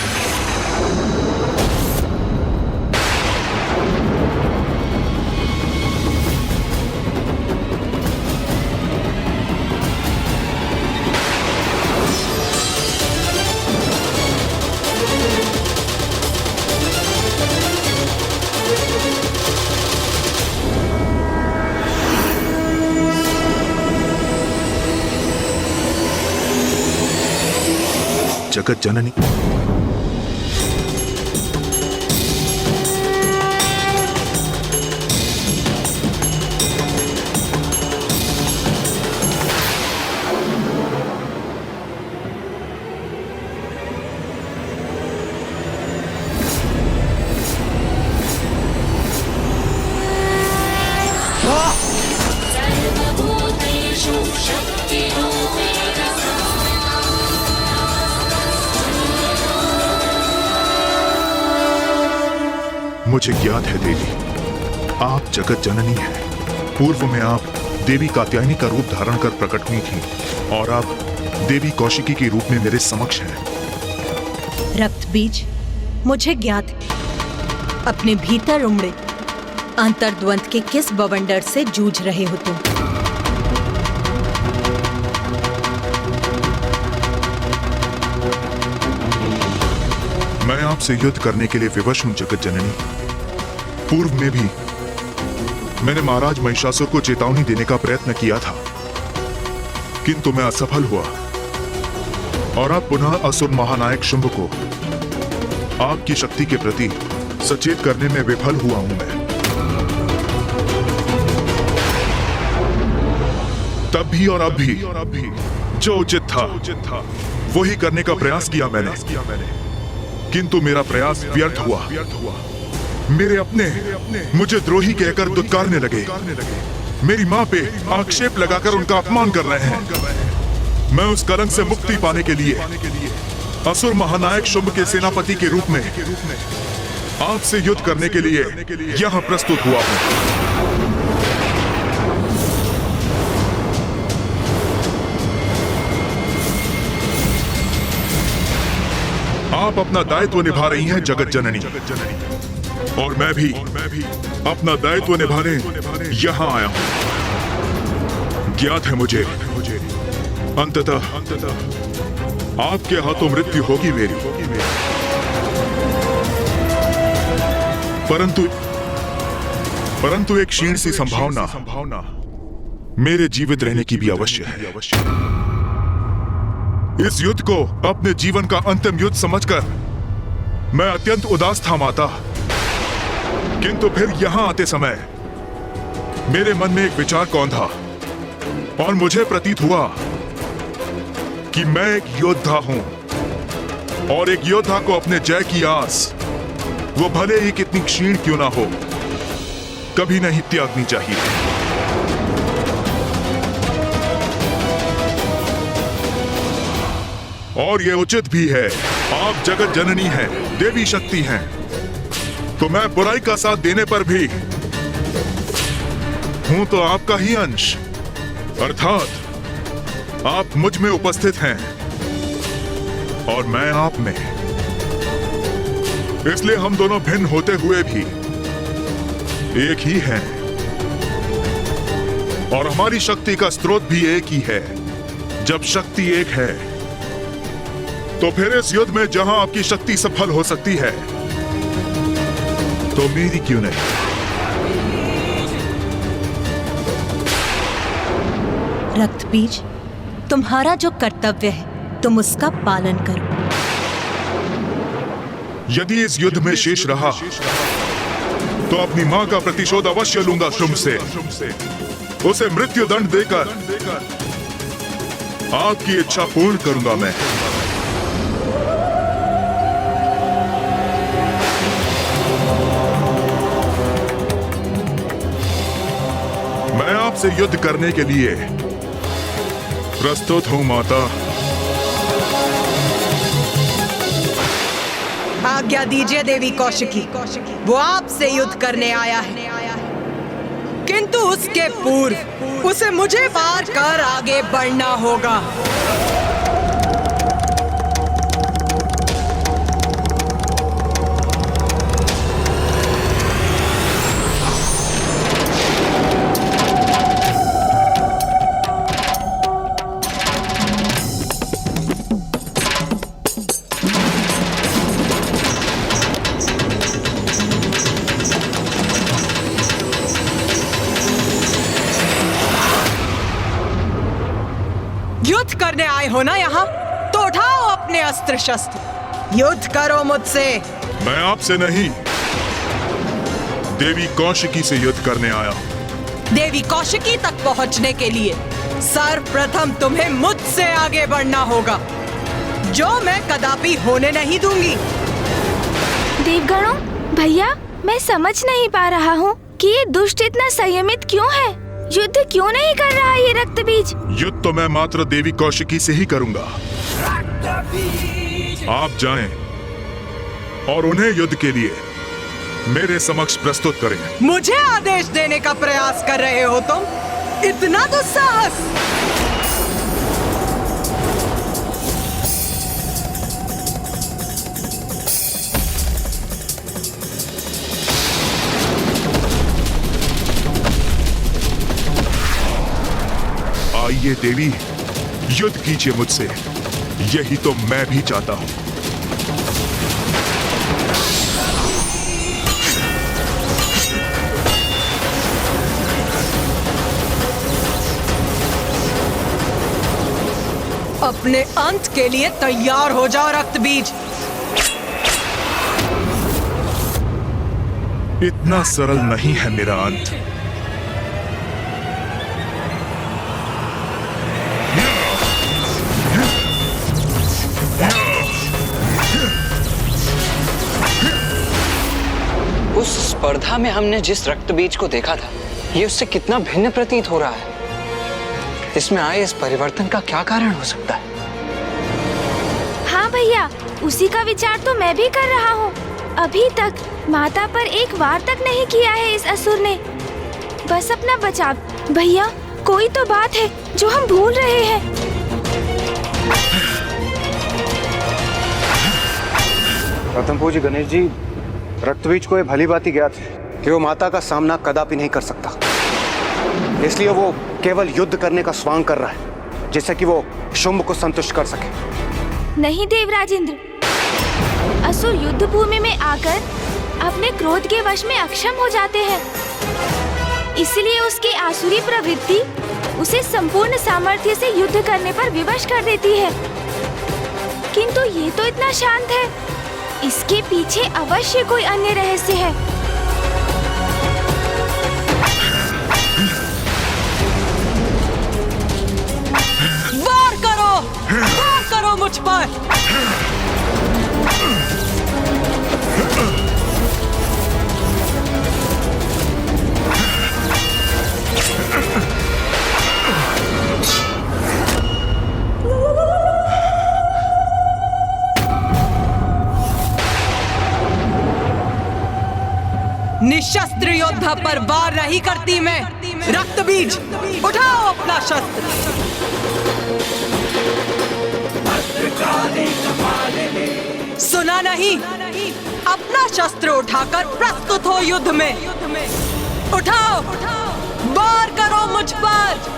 जगत जननी, मुझे ज्ञात है देवी, आप जगत जननी हैं। पूर्व में आप देवी कात्यायनी का रूप धारण कर प्रकट हुई थी और आप देवी कौशिकी के रूप में मेरे समक्ष हैं। रक्त बीज, मुझे ज्ञात है अपने भीतर उमड़े अंतर्द्वंद के किस बवंडर से जूझ रहे हो तुम। मैं आपसे युद्ध करने के लिए विवश हूं जगत जननी। पूर्व में भी मैंने महाराज महिषासुर को चेतावनी देने का प्रयत्न किया था, किंतु मैं असफल हुआ और अब पुनः असुर महानायक शुंभ को आपकी शक्ति के प्रति सचेत करने में विफल हुआ हूं मैं। तब भी और अब भी जो उचित था वही करने का प्रयास किया मैंने, किंतु मेरा प्रयास व्यर्थ हुआ। मेरे अपने मुझे द्रोही कहकर दुत्कारने लगे, मेरी मां पे आक्षेप लगाकर उनका अपमान कर रहे हैं। मैं उस कलंक से मुक्ति पाने के लिए असुर महानायक शुंभ के सेनापति के रूप में आपसे युद्ध करने के लिए यहां प्रस्तुत हुआ हूं। आप अपना दायित्व निभा रही हैं जगत जननी, और मैं भी अपना दायित्व निभाने यहां आया हूं। ज्ञात है मुझे अंततः आपके हाथों मृत्यु होगी मेरी, परंतु एक क्षीण सी संभावना मेरे जीवित रहने की भी अवश्य है। इस युद्ध को अपने जीवन का अंतिम युद्ध समझकर मैं अत्यंत उदास था माता, किंतु फिर यहां आते समय मेरे मन में एक विचार कौन था और मुझे प्रतीत हुआ कि मैं एक योद्धा हूं और एक योद्धा को अपने जय की आस, वो भले ही कितनी क्षीण क्यों ना हो, कभी नहीं त्यागनी चाहिए। और ये उचित भी है। आप जगत जननी हैं, देवी शक्ति हैं, तो मैं बुराई का साथ देने पर भी हूं तो आपका ही अंश, अर्थात आप मुझ में उपस्थित हैं और मैं आप में। इसलिए हम दोनों भिन्न होते हुए भी एक ही हैं और हमारी शक्ति का स्रोत भी एक ही है। जब शक्ति एक है तो फिर इस युद्ध में जहां आपकी शक्ति सफल हो सकती है तो मेरी क्यों नहीं? रक्तबीज, तुम्हारा जो कर्तव्य है तुम उसका पालन करो। यदि इस युद्ध में शेष रहा तो अपनी मां का प्रतिशोध अवश्य लूंगा शुंभ से। उसे मृत्यु दंड देकर आपकी इच्छा पूर्ण करूंगा मैं। मैं आपसे युद्ध करने के लिए प्रस्तुत हूं माता। आज्ञा दीजिए देवी कौशिकी, वो आपसे युद्ध करने आया है, किंतु उसके पूर्व उसे मुझे पार कर आगे बढ़ना होगा। युद्ध करने आए हो ना यहाँ, तो उठाओ अपने अस्त्र शस्त्र, युद्ध करो मुझसे। मैं आपसे नहीं, देवी कौशिकी से युद्ध करने आया। देवी कौशिकी तक पहुँचने के लिए सर्वप्रथम तुम्हें मुझसे आगे बढ़ना होगा, जो मैं कदापि होने नहीं दूंगी। देवगणों, भैया, मैं समझ नहीं पा रहा हूँ कि ये दुष्ट इतना संयमित क्यों है। युद्ध क्यों नहीं कर रहा है ये रक्तबीज? युद्ध तो मैं मात्र देवी कौशिकी से ही करूंगा। आप जाएं और उन्हें युद्ध के लिए मेरे समक्ष प्रस्तुत करें। मुझे आदेश देने का प्रयास कर रहे हो तुम? इतना दुस्साहस! आइए देवी, युद्ध कीजिए मुझसे, यही तो मैं भी चाहता हूं। अपने अंत के लिए तैयार हो जाओ रक्तबीज। इतना सरल नहीं है मेरा अंत। उस स्पर्धा में हमने जिस रक्तबीज को देखा था, ये उससे कितना भिन्न प्रतीत हो रहा है। इसमें आए इस परिवर्तन का क्या कारण हो सकता है? हाँ भैया, उसी का विचार तो मैं भी कर रहा हूँ। अभी तक माता पर एक वार तक नहीं किया है इस असुर ने। बस अपना बचाव। भैया, कोई तो बात है जो हम भूल रहे हैं। प्रथम पूज्य गणेश जी, रक्तबीज को ये भली भांति ज्ञात है कि वो माता का सामना कदापि नहीं कर सकता, इसलिए वो केवल युद्ध करने का स्वांग कर रहा है, जिससे कि वो शुंभ को संतुष्ट कर सके। नहीं देवराजेंद्र, असुर युद्ध भूमि में आकर अपने क्रोध के वश में अक्षम हो जाते हैं, इसलिए उसकी आसुरी प्रवृत्ति उसे संपूर्ण सामर्थ्य से युद्ध करने पर विवश कर देती है। किंतु ये तो इतना शांत है, इसके पीछे अवश्य कोई अन्य रहस्य है। वार करो मुझ पर। निशस्त्र योद्धा पर वार नहीं करती मैं। रक्त बीज, उठाओ अपना शस्त्र। सुना नहीं? अपना शस्त्र उठाकर प्रस्तुत हो युद्ध में। उठाओ, वार करो मुझ पर।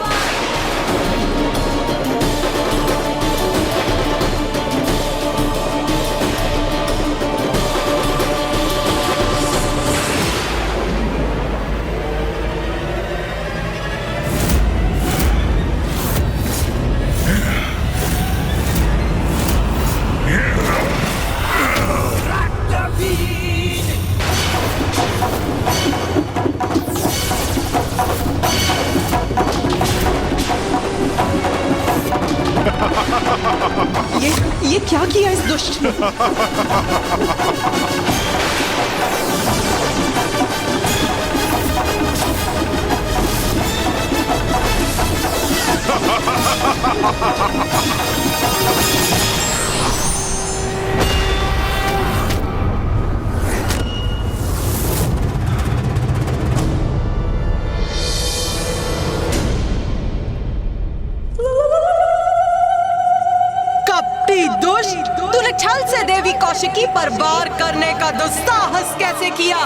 ये क्या किया इस दुष्ट ने? दुष्ट, तूने छल से देवी कौशिकी पर वार करने का दुस्साहस कैसे किया?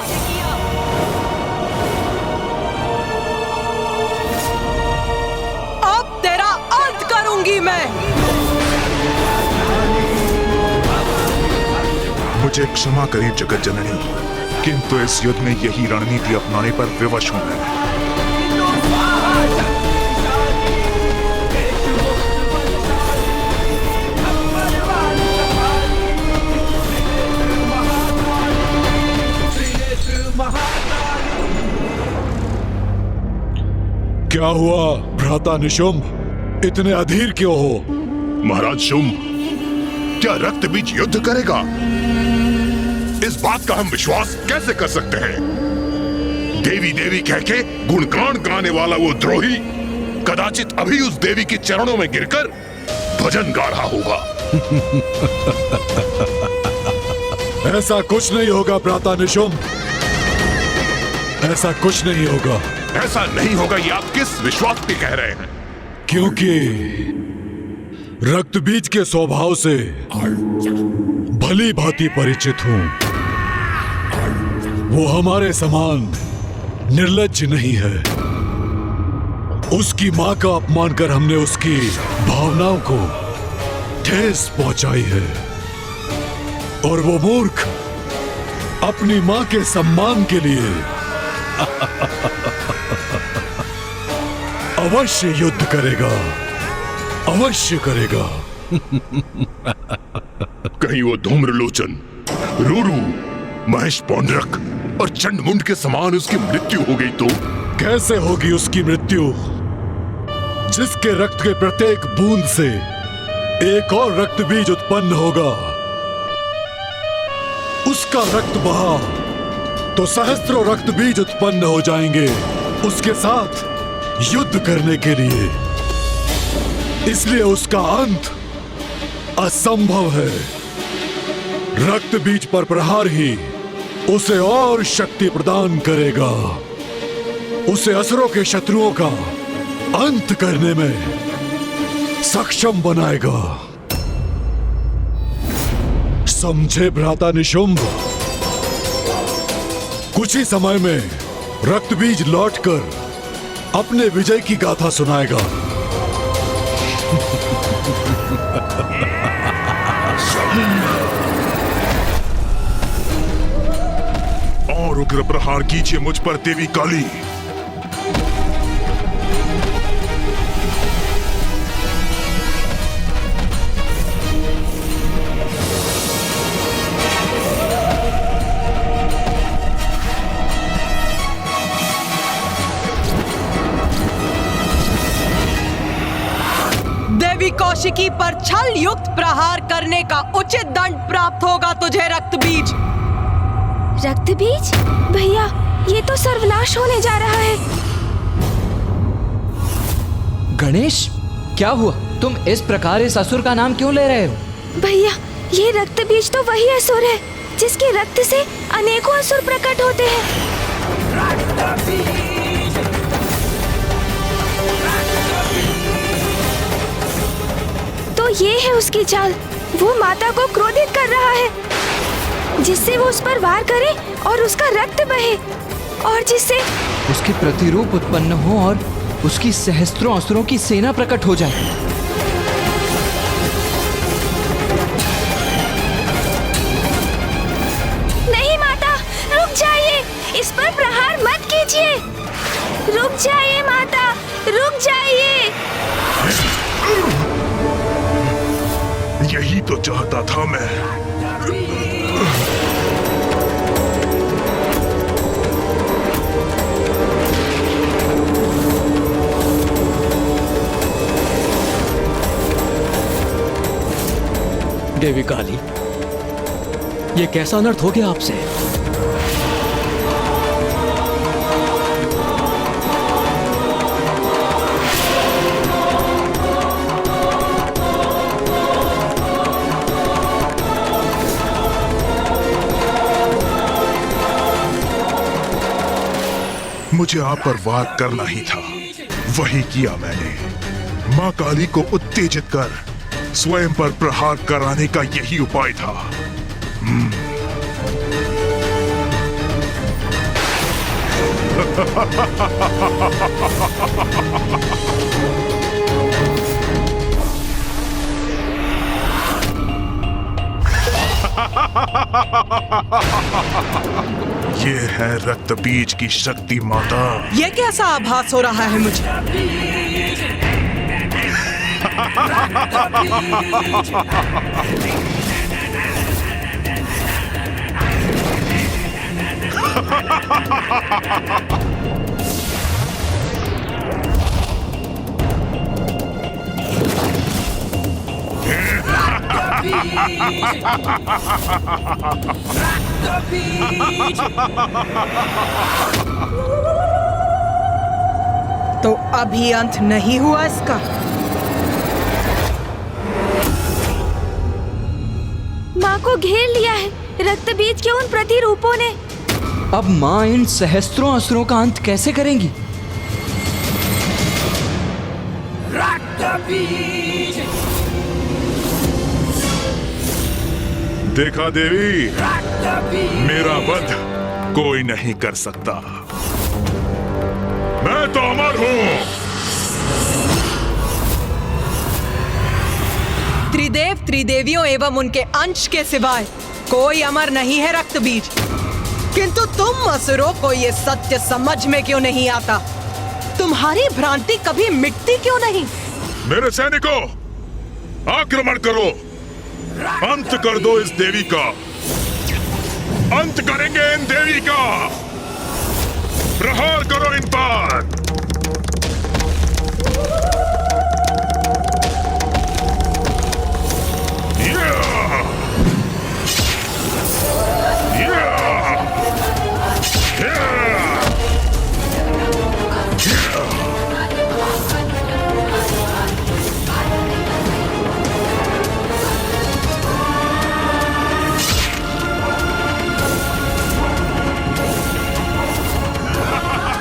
अब तेरा अंत करूंगी मैं। मुझे क्षमा करें जगत जननी, किंतु इस युद्ध में यही रणनीति अपनाने पर विवश हूं मैं। क्या हुआ भ्राता निशुंभ, इतने अधीर क्यों हो? महाराज शुंभ, क्या रक्त बीज युद्ध करेगा? इस बात का हम विश्वास कैसे कर सकते हैं? देवी देवी कह के गुणगान गाने वाला वो द्रोही कदाचित अभी उस देवी के चरणों में गिरकर भजन गा रहा होगा। ऐसा कुछ नहीं होगा भ्राता निशुंभ, ऐसा कुछ नहीं होगा। ऐसा नहीं होगा ये आप किस विश्वास पे कह रहे हैं? क्योंकि रक्त बीज के स्वभाव से भली भांति परिचित हूं। वो हमारे समान निर्लज्ज नहीं है। उसकी मां का अपमान कर हमने उसकी भावनाओं को ठेस पहुंचाई है, और वो मूर्ख अपनी मां के सम्मान के लिए अवश्य युद्ध करेगा, अवश्य करेगा। कहीं वो धूम्रलोचन, रूरू, महेश पौंड्रक और चंडमुंड के समान उसकी मृत्यु हो गई तो? कैसे होगी उसकी मृत्यु, जिसके रक्त के प्रत्येक बूंद से एक और रक्त बीज उत्पन्न होगा। उसका रक्त बहा तो सहस्त्रों रक्त बीज उत्पन्न हो जाएंगे उसके साथ युद्ध करने के लिए। इसलिए उसका अंत असंभव है। रक्त बीज पर प्रहार ही उसे और शक्ति प्रदान करेगा, उसे असुरों के शत्रुओं का अंत करने में सक्षम बनाएगा। समझे भ्राता निशुंभ? कुछ ही समय में रक्त बीज लौटकर अपने विजय की गाथा सुनाएगा। और उग्र प्रहार कीजिए मुझ पर देवी काली। आशिकी पर छल युक्त प्रहार करने का उचित दंड प्राप्त होगा तुझे रक्तबीज। रक्तबीज? भैया, ये तो सर्वनाश होने जा रहा है। गणेश, क्या हुआ? तुम इस प्रकार इस असुर का नाम क्यों ले रहे हो? भैया, ये रक्तबीज तो वही असुर है जिसके रक्त से अनेकों असुर प्रकट होते हैं। तो ये है उसकी चाल। वो माता को क्रोधित कर रहा है, जिससे वो उस पर वार करे और उसका रक्त बहे, और जिससे उसके प्रतिरूप उत्पन्न हो और उसकी सहस्त्रों असुरों की सेना प्रकट हो जाए। नहीं माता, रुक जाइए, इस पर प्रहार मत कीजिए। रुक जाइए माता, रुक जाइए। यही तो चाहता था मैं। देवी काली, ये कैसा अनर्थ हो गया आपसे? मुझे आप पर वार करना ही था, वही किया मैंने। मां काली को उत्तेजित कर स्वयं पर प्रहार कराने का यही उपाय था। ये है रक्तबीज की शक्ति माता। ये कैसा आभास हो रहा है मुझे? तो अभी अंत नहीं हुआ इसका? माँ को घेर लिया है रक्तबीज के उन प्रतिरूपों ने। अब माँ इन सहस्त्रों असुरों का अंत कैसे करेंगी? देखा देवी, मेरा वध कोई नहीं कर सकता। मैं तो अमर हूं। त्रिदेव त्रिदेवियों एवं उनके अंश के सिवाय कोई अमर नहीं है रक्तबीज। किंतु तुम असुरों को ये सत्य समझ में क्यों नहीं आता? तुम्हारी भ्रांति कभी मिटती क्यों नहीं? मेरे सैनिकों, आक्रमण करो, अंत कर दो इस देवी का। अंत करेंगे इन देवी का। प्रहार करो इन पर।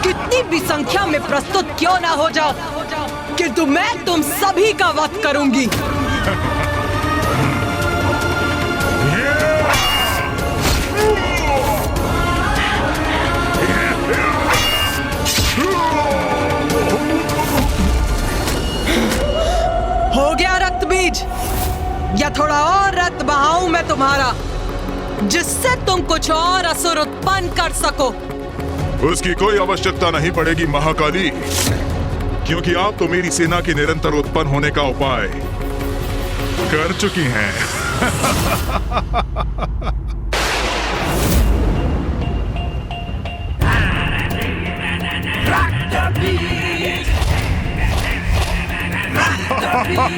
कितनी भी संख्या में प्रस्तुत क्यों ना हो जाओ, किंतु मैं तुम सभी का वध करूंगी। हो गया रक्तबीज, या थोड़ा और रक्त बहाऊं मैं तुम्हारा, जिससे तुम कुछ और असुर उत्पन्न कर सको? उसकी कोई आवश्यकता नहीं पड़ेगी महाकाली, क्योंकि आप तो मेरी सेना के निरंतर उत्पन्न होने का उपाय कर चुकी हैं।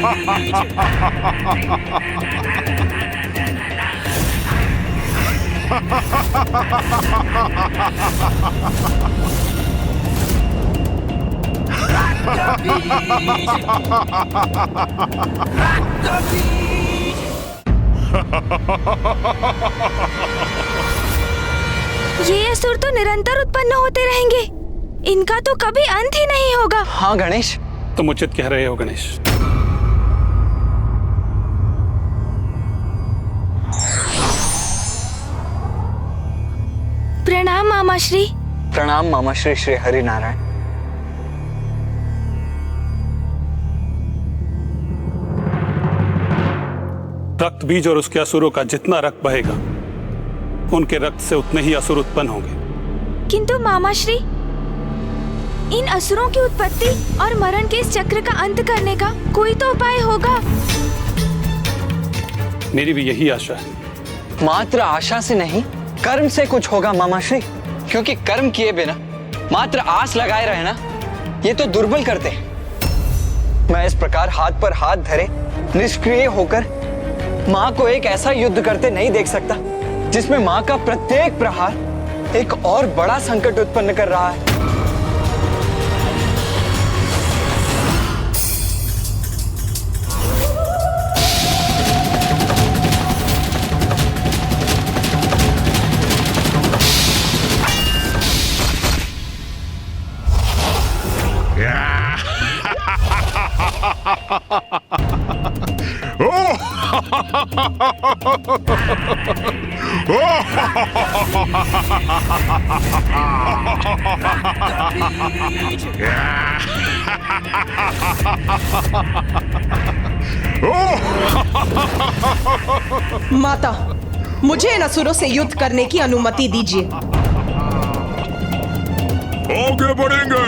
ये असुर तो निरंतर उत्पन्न होते रहेंगे, इनका तो कभी अंत ही नहीं होगा। हाँ गणेश, तुम उचित कह रहे हो गणेश। प्रणाम मामाश्री। प्रणाम मामाश्री श्री हरि नारायण। रक्त बीज और उसके असुरों का जितना रक्त बहेगा, उनके रक्त से उतने ही असुर उत्पन्न होंगे। किंतु मामाश्री, इन असुरों की उत्पत्ति और मरण के इस चक्र का अंत करने का कोई तो उपाय होगा। मेरी भी यही आशा है। मात्र आशा से नहीं, कर्म से कुछ होगा मामाश्री, क्योंकि कर्म किए बिना मात्र आस लगाए रहना ये तो दुर्बल करते हैं। मैं इस प्रकार हाथ पर हाथ धरे निष्क्रिय होकर माँ को एक ऐसा युद्ध करते नहीं देख सकता जिसमें माँ का प्रत्येक प्रहार एक और बड़ा संकट उत्पन्न कर रहा है। माता, मुझे इन असुरों से युद्ध करने की अनुमति दीजिए। आगे बढ़ेंगे,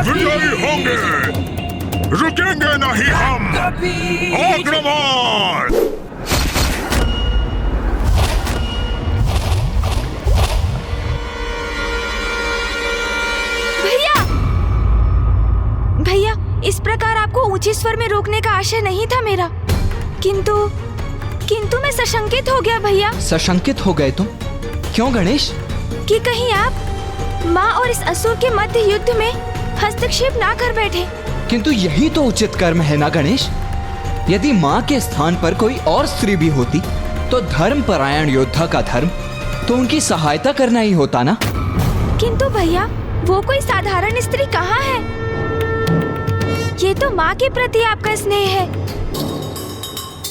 विजयी होंगे, रुकेंगे नहीं हम। आक्रमण! भैया, भैया, इस प्रकार आपको ऊंचे स्वर में रोकने का आशय नहीं था मेरा, किंतु मैं सशंकित हो गया भैया। सशंकित हो गए तुम? क्यों गणेश? कि कहीं आप माँ और इस असुर के मध्य युद्ध में हस्तक्षेप ना कर बैठे। किंतु यही तो उचित कर्म है ना गणेश। यदि माँ के स्थान पर कोई और स्त्री भी होती तो धर्मपरायण योद्धा का धर्म तो उनकी सहायता करना ही होता ना। किंतु भैया, वो कोई साधारण स्त्री कहाँ है? ये तो माँ के प्रति आपका स्नेह है,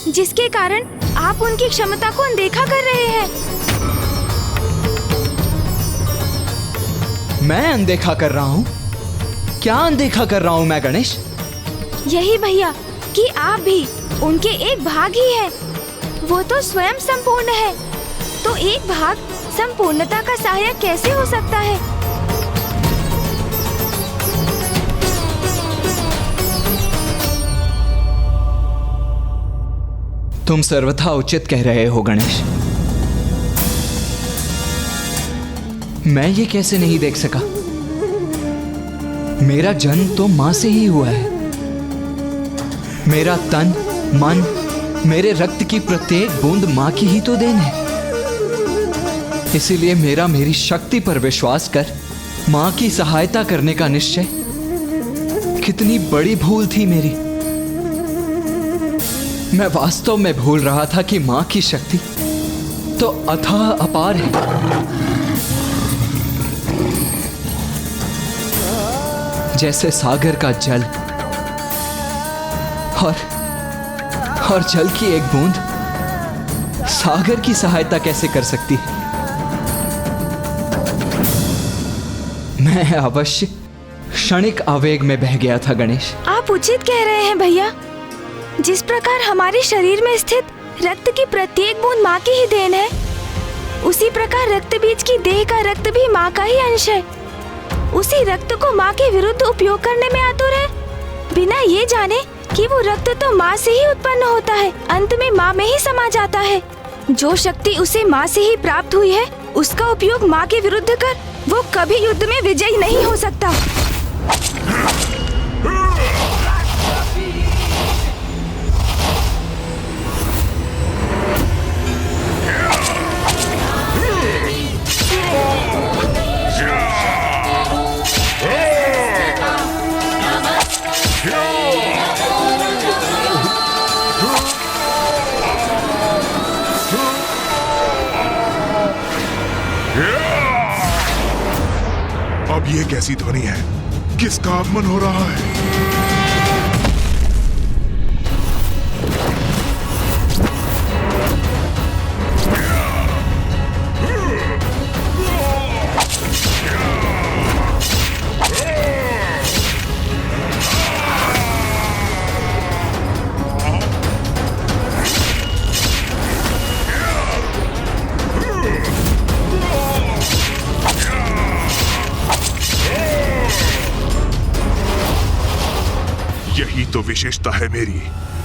जिसके कारण आप उनकी क्षमता को अनदेखा कर रहे हैं। मैं अनदेखा कर रहा हूँ? क्या अनदेखा कर रहा हूँ मैं गणेश? यही भैया कि आप भी उनके एक भाग ही हैं। वो तो स्वयं संपूर्ण है, तो एक भाग संपूर्णता का सहायक कैसे हो सकता है? तुम सर्वथा उचित कह रहे हो गणेश। मैं ये कैसे नहीं देख सका? मेरा जन्म तो माँ से ही हुआ है। मेरा तन, मन, मेरे रक्त की प्रत्येक बूंद माँ की ही तो देन है। इसीलिए मेरी शक्ति पर विश्वास कर माँ की सहायता करने का निश्चय कितनी बड़ी भूल थी मेरी। मैं वास्तव में भूल रहा था कि माँ की शक्ति तो अथाह अपार है। जैसे सागर का जल और जल की एक बूंद सागर की सहायता कैसे कर सकती है? मैं अवश्य क्षणिक आवेग में बह गया था गणेश। आप उचित कह रहे हैं भैया। जिस प्रकार हमारे शरीर में स्थित रक्त की प्रत्येक बूंद माँ की ही देन है, उसी प्रकार रक्त बीज की देह का रक्त भी माँ का ही अंश है। उसी रक्त को माँ के विरुद्ध उपयोग करने में आतुर है, बिना ये जाने कि वो रक्त तो माँ से ही उत्पन्न होता है, अंत में माँ में ही समा जाता है। जो शक्ति उसे माँ से ही प्राप्त हुई है, उसका उपयोग माँ के विरुद्ध कर वो कभी युद्ध में विजयी नहीं हो सकता। अब ये कैसी ध्वनि है? किसका आगमन हो रहा है? यही तो विशेषता है मेरी।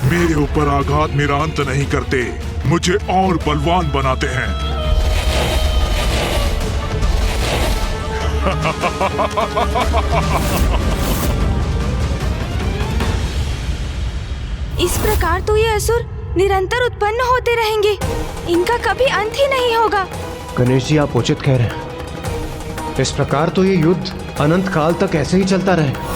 मेरे ऊपर आघात मेरा अंत नहीं करते, मुझे और बलवान बनाते हैं। इस प्रकार तो ये असुर निरंतर उत्पन्न होते रहेंगे, इनका कभी अंत ही नहीं होगा। गणेश जी, आप उचित कह रहे हैं। इस प्रकार तो ये युद्ध अनंत काल तक ऐसे ही चलता रहे।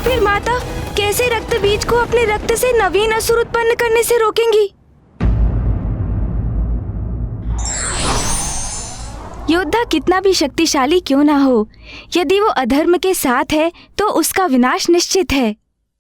फिर माता कैसे रक्त बीज को अपने रक्त से नवीन असुर उत्पन्न करने से रोकेंगी? योद्धा कितना भी शक्तिशाली क्यों ना हो, यदि वो अधर्म के साथ है तो उसका विनाश निश्चित है।